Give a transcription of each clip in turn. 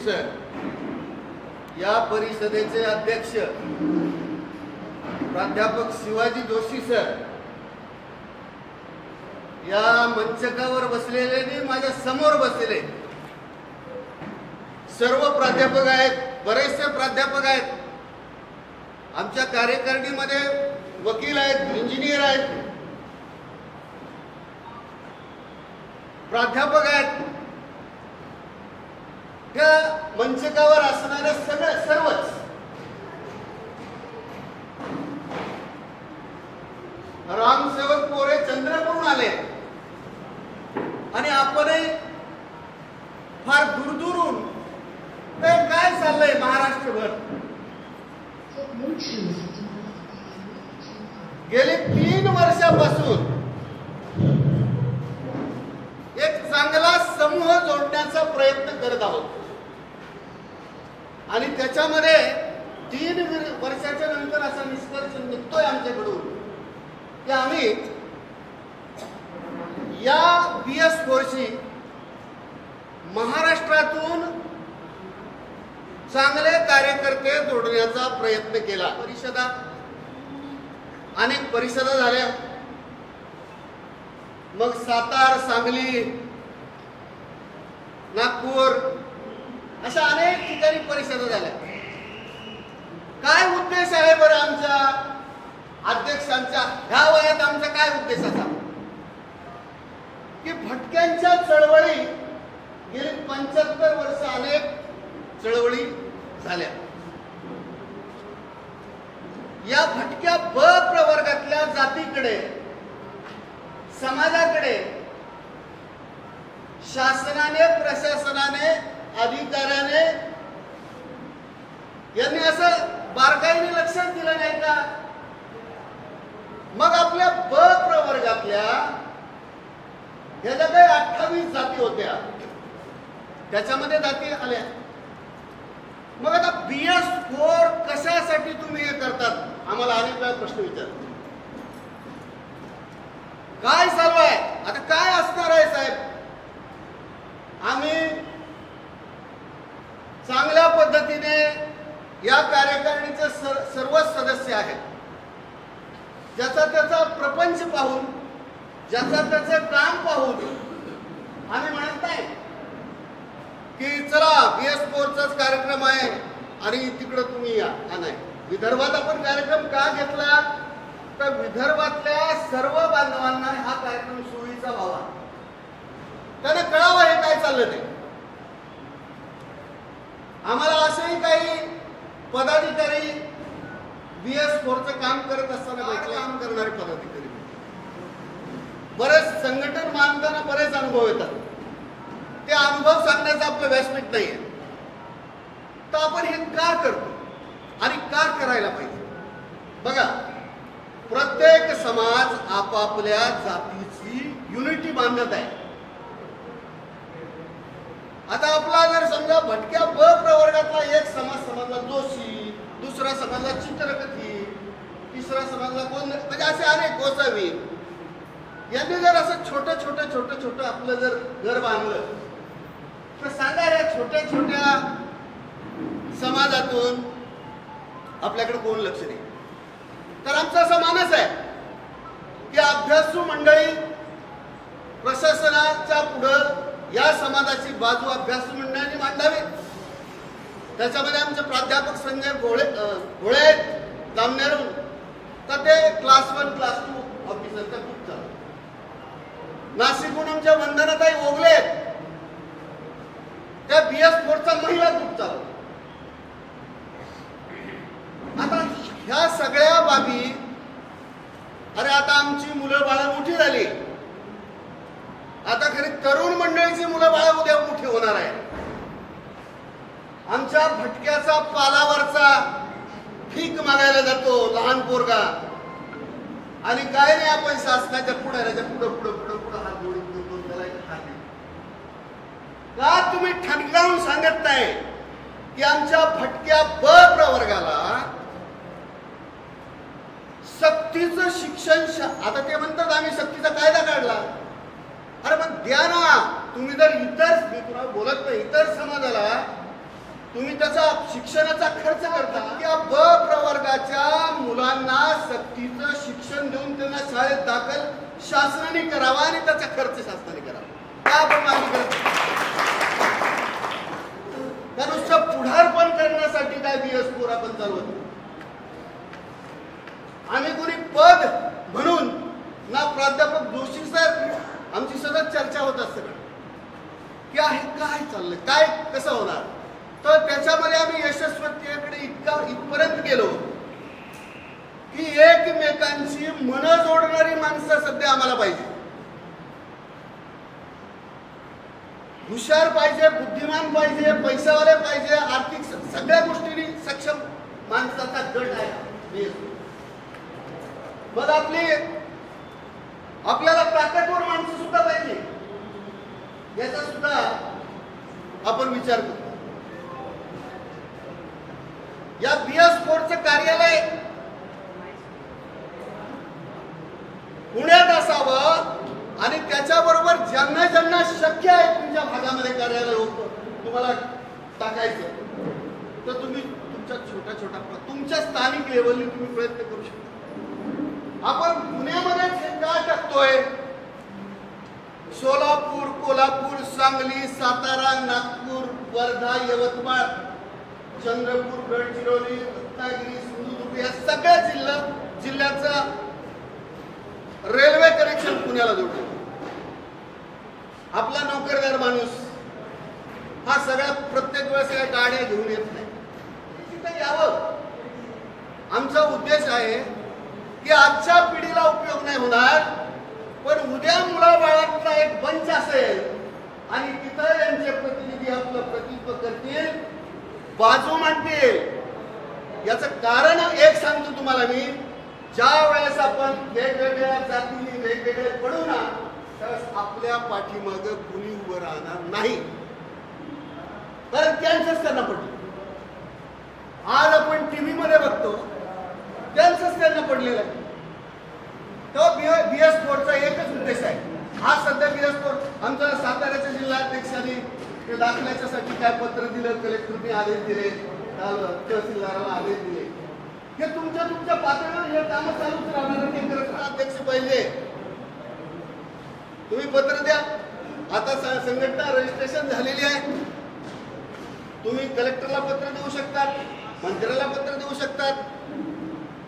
Sir, या परिषदेचे अध्यक्ष प्राध्यापक शिवाजी जोशी सर या मंचकावर बसलेले नाही, माझ्या समोर बसलेले सर्व प्राध्यापक आहेत, बरेचसे प्राध्यापक आहेत, आमच्या कार्यकारिणीमध्ये वकील आहेत, इंजिनियर आहेत, प्राध्यापक आहेत, त्या मंचकावर असणारे सर्वच रामसेवक कोरे चंद्रपूरहून आले आणि आपणही फार दूरदूरून काय चाललंय महाराष्ट्रभर गेली 3 वर्षापासून एक चांगला समूह जोडण्याचा प्रयत्न करत आहोत आणि त्याच्यामध्ये 3 वर्षाच्या नंतर असा निष्कर्ष निघतोय आमच्याकडून की आम्ही या BS4शी महाराष्ट्रातून चांगले कार्यकर्ते जोडण्याचा प्रयत्न केला। अनेक परिषदा झाल्या, मग सातारा, सांगली, नागपूर अशा अनेक ठिकाणी परिषदा झाल्या। काय उद्देश आहे बरं आमच्या अध्यक्षांचा ह्या वयात? आमचा काय उद्देश असा की भटक्यांच्या चळवळी गेली 75 वर्ष अनेक चळवळी झाल्या, या भटक्या ब प्रवर्गातल्या जातीकडे, समाजाकडे शासनाने, प्रशासनाने, अधिकाऱ्याने यांनी असं बारकाईने लक्ष दिलं नाही का? मग आपल्या ब प्रवर्गातल्या ह्या ज्या काही 28 जाती होत्या त्याच्यामध्ये जाती आल्या, मग आता BS4 कशासाठी तुम्ही हे करतात? आम्हाला अनेक वेळा प्रश्न विचारतात, काय चालू आहे, आता काय असणार आहे साहेब? आम्ही चांगल्या पद्धतीने या कार्यकारिणीचे सर्वच सदस्य आहेत, ज्याचा त्याचा प्रपंच पाहून, ज्याचा त्याचं काम पाहून आम्ही म्हणत नाही की चला BS4चाच कार्यक्रम आहे आणि तिकडं तुम्ही या, नाही। विदर्भात आपण कार्यक्रम का घेतला तर विदर्भातल्या सर्व बांधवांना हा कार्यक्रम सोयीचा व्हावा, त्यांना कळावं हे काय चाललं ते। आम्हाला असेही काही पदाधिकारी BS4चं काम करत असताना काम करणारे पदाधिकारी, बरेच संघटन मानताना बरेच अनुभव येतात, ते अनुभव सांगण्याचं आपलं व्यासपीठ नाहीये, तर आपण हे का करतो आणि का करायला पाहिजे? बघा, प्रत्येक समाज आपापल्या जातीची युनिटी बांधत आहे। आता आपला जर समजा भटक्या ब प्रवर्गातला एक समाज समजला जोशी, दुसरा समजला चित्रकथी, तिसरा समजला कोण, म्हणजे असे अनेक गोसावी, यांनी जर असं छोटं आपलं जर घर बांधलं तर सांगा रे, छोट्या छोट्या समाजातून आपल्याकडे कोण लक्ष देईल? तर आमचा असा मानस आहे की अभ्यासू मंडळी प्रशासनाच्या पुढं या समाजाची बाजू अभ्यासू मंडळांनी मांडावी। त्याच्यामध्ये आमचे प्राध्यापक संजय भोळे जामनेरून, तर ते क्लास 1 क्लास 2 ऑफिसरचा ग्रुप चालू, नाशिकहून आमच्या वंदनाताई ओगले त्या BS4चा महिला ग्रुप चालू। आता ह्या सगळ्या बाबी, अरे आता आमची मुलं बाळं मोठी झाली, आता खरी तरुण मंडळीची मुलं बाळं उद्या मोठी होणार आहे, आमच्या भटक्याचा पालावरचा भीक मागायला जातो लहान पोरगा, आणि काय नाही आपण शासनाच्या पुढाऱ्याच्या पुढं हात जोडून त्याला हात देतो का? तुम्ही ठणकावून सांगत नाही की आमच्या भटक्या ब प्रवर्गाला सक्तीचं शिक्षण, आता ते म्हणतात आम्ही सक्तीचा कायदा काढला, अरे मग द्या ना तुम्ही। जर इतर, मी तुम्हाला बोलत नाही, इतर समाजाला तुम्ही त्याचा शिक्षणाचा खर्च करता, त्या ब प्रवर्गाच्या मुलांना सक्तीचं शिक्षण देऊन त्यांना शाळेत दाखल शासनाने करावा आणि त्याचा खर्च शासनाने करावा. काय आपण मागणी करतो? त्या नुसतं पुढारपण करण्यासाठी काय BS4 आपण चालवतो. आम्ही कोणी पद म्हणून ना प्राध्यापक जोशी सर आमची सतत चर्चा होत असते की आहे काय चाललंय, काय कसं होणार. तर त्याच्यामध्ये आम्ही यशस्वीतेकडे इथपर्यंत गेलो की एकमेकांची मनं जोडणारी माणसं सध्या आम्हाला पाहिजे. हुशार पाहिजे, बुद्धिमान पाहिजे, पैसावाले पाहिजे, आर्थिक सगळ्या गोष्टींनी सक्षम माणसाचा गट आहे. मग आपल्याला ताकदवर माणसं सुद्धा पाहिजे, याचा सुद्धा आपण विचार करतो. या BS4चं कार्यालय पुण्यात असावं आणि त्याच्याबरोबर ज्यांना ज्यांना शक्य आहे तुमच्या भागामध्ये कार्यालय होतं तुम्हाला टाकायचं, तर तुम्ही तुमच्या छोट्या तुमच्या स्थानिक लेवलनी तुम्ही प्रयत्न करू शकता. आपण पुण्यामध्येच हे का टाकतोय? सोलापूर, कोल्हापूर, सांगली, सातारा, नागपूर, वर्धा, यवतमाळ, चंद्रपूर, गडचिरोली, रत्नागिरी, सिंधुदुर्ग या सगळ्या जिल्ह्याचा रेल्वे कनेक्शन पुण्याला जोडतो. आपला नोकरदार माणूस हा सगळ्या प्रत्येक वेळेस या गाड्या घेऊन येत नाही, तिथे यावं. आमचा उद्देश आहे की आजच्या पिढीला उपयोग नाही होणार, पण उद्या मुलाबाळांचा एक बंच असेल आणि तिथं यांचे प्रतिनिधी आपलं प्रतिनिधित्व करतील, बाजू मांडतील. याचं कारण एक सांगतो तुम्हाला मी, ज्या वेळेस आपण वेगवेगळ्या जातीने वेगवेगळे पडू ना, त्यावेळेस आपल्या पाठीमागं कुणी उभं राहणार नाही, कारण त्यांचंच त्यांना पडलं. आज आपण टीव्ही मध्ये बघतो, त्यांचंच त्यांना पडलेलं आहे. तो BS4चा एकच उद्देश आहे. आज सध्या BS4 आमच्या साताऱ्याच्या जिल्हाध्यक्षांनी दाखल्याच्यासाठी काय पत्र दिलं, कलेक्टरने आदेश दिले, तहसीलदाराला आदेश दिले. हे तुमच्या पातळीवर हे काम चालूच राहणार. ते करत अध्यक्ष पाहिजे, तुम्ही पत्र द्या. आता संघटना रजिस्ट्रेशन झालेली आहे, तुम्ही कलेक्टरला पत्र देऊ शकतात, मंत्र्याला पत्र देऊ शकतात,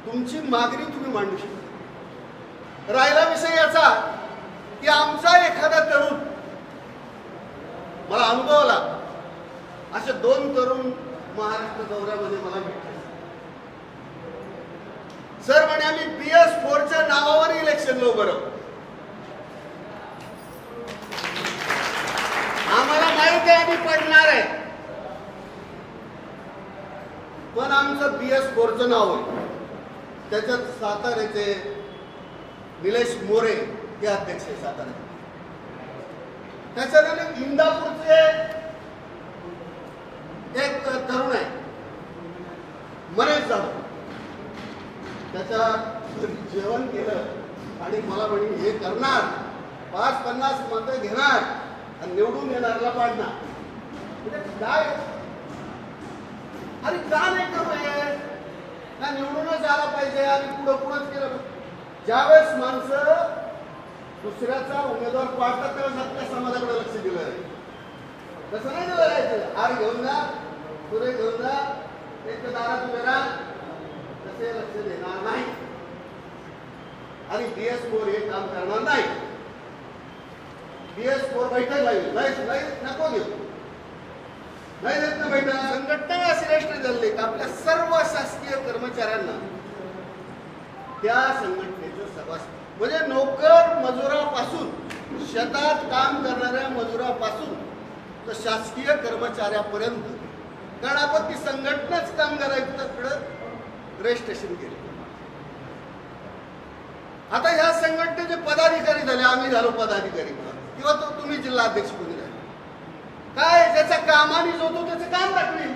तुमची मागणी तुम्ही मांडू शकता. राहिला विषय याचा की आमचा एखादा तरुण, मला अनुभवला, असे 2 तरुण महाराष्ट्र दौऱ्यामध्ये मला भेटले. सर म्हणे आम्ही BS4च्या नावावर इलेक्शन उभं राहू. आम्हाला माहिती आहे आम्ही पडणार आहे, पण आमचं BS4चं नाव आहे. त्याच्यात साताऱ्याचे निलेश मोरे हे अध्यक्ष आहे सातारा. त्याच्यानंतर इंदापूरचे एक तरुण आहे मनेश जाधव, त्याच्या जेवण केलं आणि मला म्हणे हे करणार, 5-50 मतं घेणार आणि निवडून येणारला पाडणार. म्हणजे काय आणि का नाही करूया ना, निवडूनच आला पाहिजे आणि पुढंच केलं. ज्यावेळेस माणसं दुसऱ्याचा उमेदवार पाडतात त्यावेळेस आपल्या समाजाकडे लक्ष दिलं आहे. तसं नाही दिलं जायचं. हार घेऊन जा, पुरे घेऊन जा, एक दारात उभे राहा, तसे लक्ष देणार नाही. आणि BS4 हे काम करणार नाही. BS4 बैठक नाही नको घेऊ, नाही देत ना बैठक. संघटना अशी रजिस्टर झाली की आपल्या सर्व शासकीय कर्मचाऱ्यांना त्या संघटनेचं सभासद, म्हणजे नोकर मजुरापासून, शेतात काम करणाऱ्या मजुरापासून तर शासकीय कर्मचाऱ्यापर्यंत, कारण आपण ती संघटनाच कामगार आयुक्ताकडे रजिस्ट्रेशन केले. आता ह्या संघटनेचे पदाधिकारी झाले, आम्ही झालो पदाधिकारी किंवा तुम्ही जिल्हाध्यक्ष कोणी झाले, काय ज्याच्या कामाने जो तो त्याचं काम दाखवेल,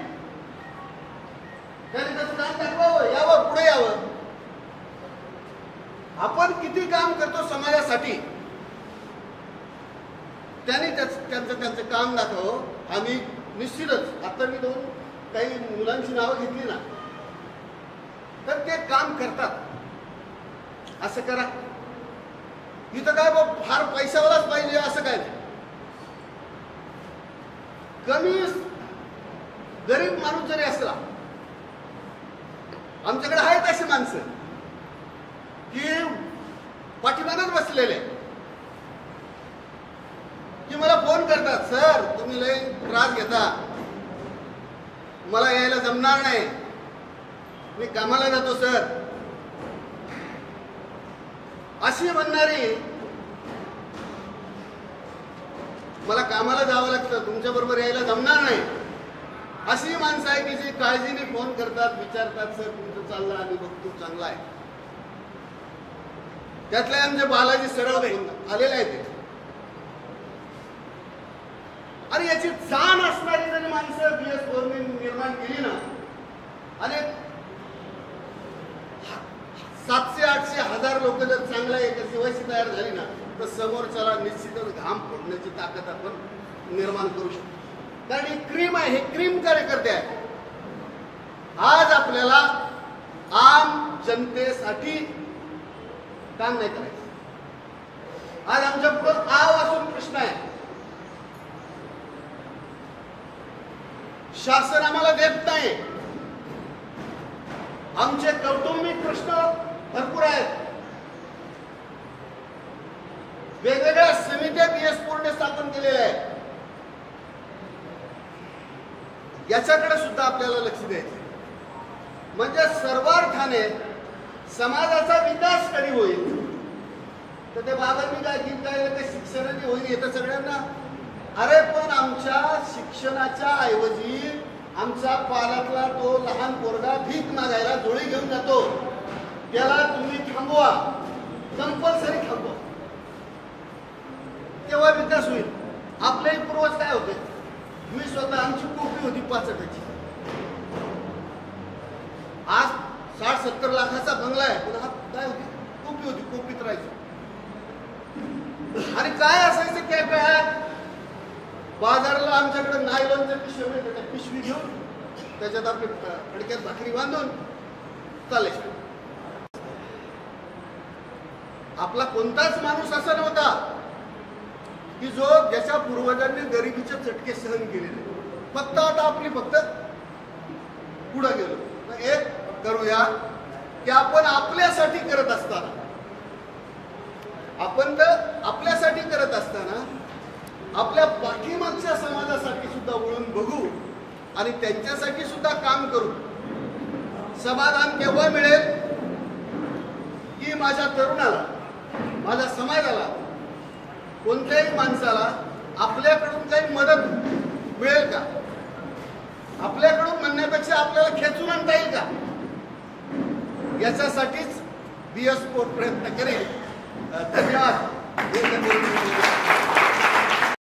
त्याने त्याचं काम दाखवावं, यावं, पुढे यावं. आपण किती काम करतो समाजासाठी, त्यांनी त्यांचं काम दाखव. आम्ही निश्चितच, आता मी 2 काही मुलांची नावं घेतली ना तर ते काम करतात. असं करा, इथं काय बा फार पैशावालाच पाहिजे असं काय नाही. कमी गरीब माणूस जरी असला, आमच्याकडे आहेत अशी माणसं की पाठीमागच बसलेले की मला फोन करतात, सर तुम्ही लय त्रास घेता, मला यायला जमणार नाही, मी कामाला जातो सर. अशी म्हणणारी, मला कामाला जावं लागतं, तुमच्या बरोबर यायला जमणार नाही, अशी माणसं आहे की जी काळजीने फोन करतात, विचारतात, सर तुमचं चाललं आम्ही बघतो चांगला आहे. त्यातले आमचे बालाजी सरळ आलेले आहेत. आणि याची जाण असणारी जरी माणसं BS फोरने निर्माण केली ना, आणि 700-800-1000 लोक जर चांगला एक जीवाशी तयार झाली ना, तर समोरच्याला निश्चितच घाम फोडण्याची ताकद आपण निर्माण करू शकतो. कारण ही क्रीम आहे, हे क्रीम कार्यकर्ते आहे. आज आपल्याला आम जनतेसाठी काम नाही करायचं. आज आमच्या पुढे आव असून प्रश्न आहे, शासन आम्हाला देत नाही, आमचे कौटुंबिक प्रश्न भरपूर आहेत. वेगवेगळ्या समित्या BS फोरने स्थापन केलेल्या आहेत. याच्याकडे सुद्धा आपल्याला लक्ष द्यायचं. म्हणजे सर्वार्थाने समाजाचा विकास कधी होईल, तर ते बाबांनी काय गीत गायलं ते शिक्षणाने होईल येतं सगळ्यांना. अरे पण आमच्या शिक्षणाच्या ऐवजी आमचा पालातला तो लहान पोरगा भीक मागायला जोळी घेऊन जातो, त्याला तुम्ही थांबवा, कंपल्सरी थांबवा, तेव्हा विकास होईल. आपले पूर्वज काय होते, मी स्वतः आमची कोपी होती 65ची, आज 60-70 लाखाचा बंगला आहे, पण हा काय होती, कोपी होती, कोपीत राहायचं. आणि काय असायचं काय काय बाजारला आमच्याकडे नायलॉनच्या पिशवी मिळते, त्या पिशवी घेऊन त्याच्यात आपली फडक्यात भाकरी बांधून चालायचं. आपला कोणताच माणूस असा नव्हता की जो ज्याच्या पूर्वजांनी गरिबीचे चटके सहन केलेले. फक्त आता आपली फक्त पुढे गेलो. एक करूया की आपण आपल्यासाठी करत असताना, आपण तर आपल्यासाठी करत असताना आपल्या पाठीमागच्या समाजासाठी सुद्धा वळून बघू आणि त्यांच्यासाठी सुद्धा काम करू. समाधान केव्हा मिळेल की माझ्या तरुणाला, माझ्या समाजाला, कोणत्याही माणसाला आपल्याकडून काही मदत मिळेल का, आपल्याकडून म्हणण्यापेक्षा आपल्याला खेचून आणता येईल का, याच्यासाठीच BS फोर प्रयत्न करेल. धन्यवाद.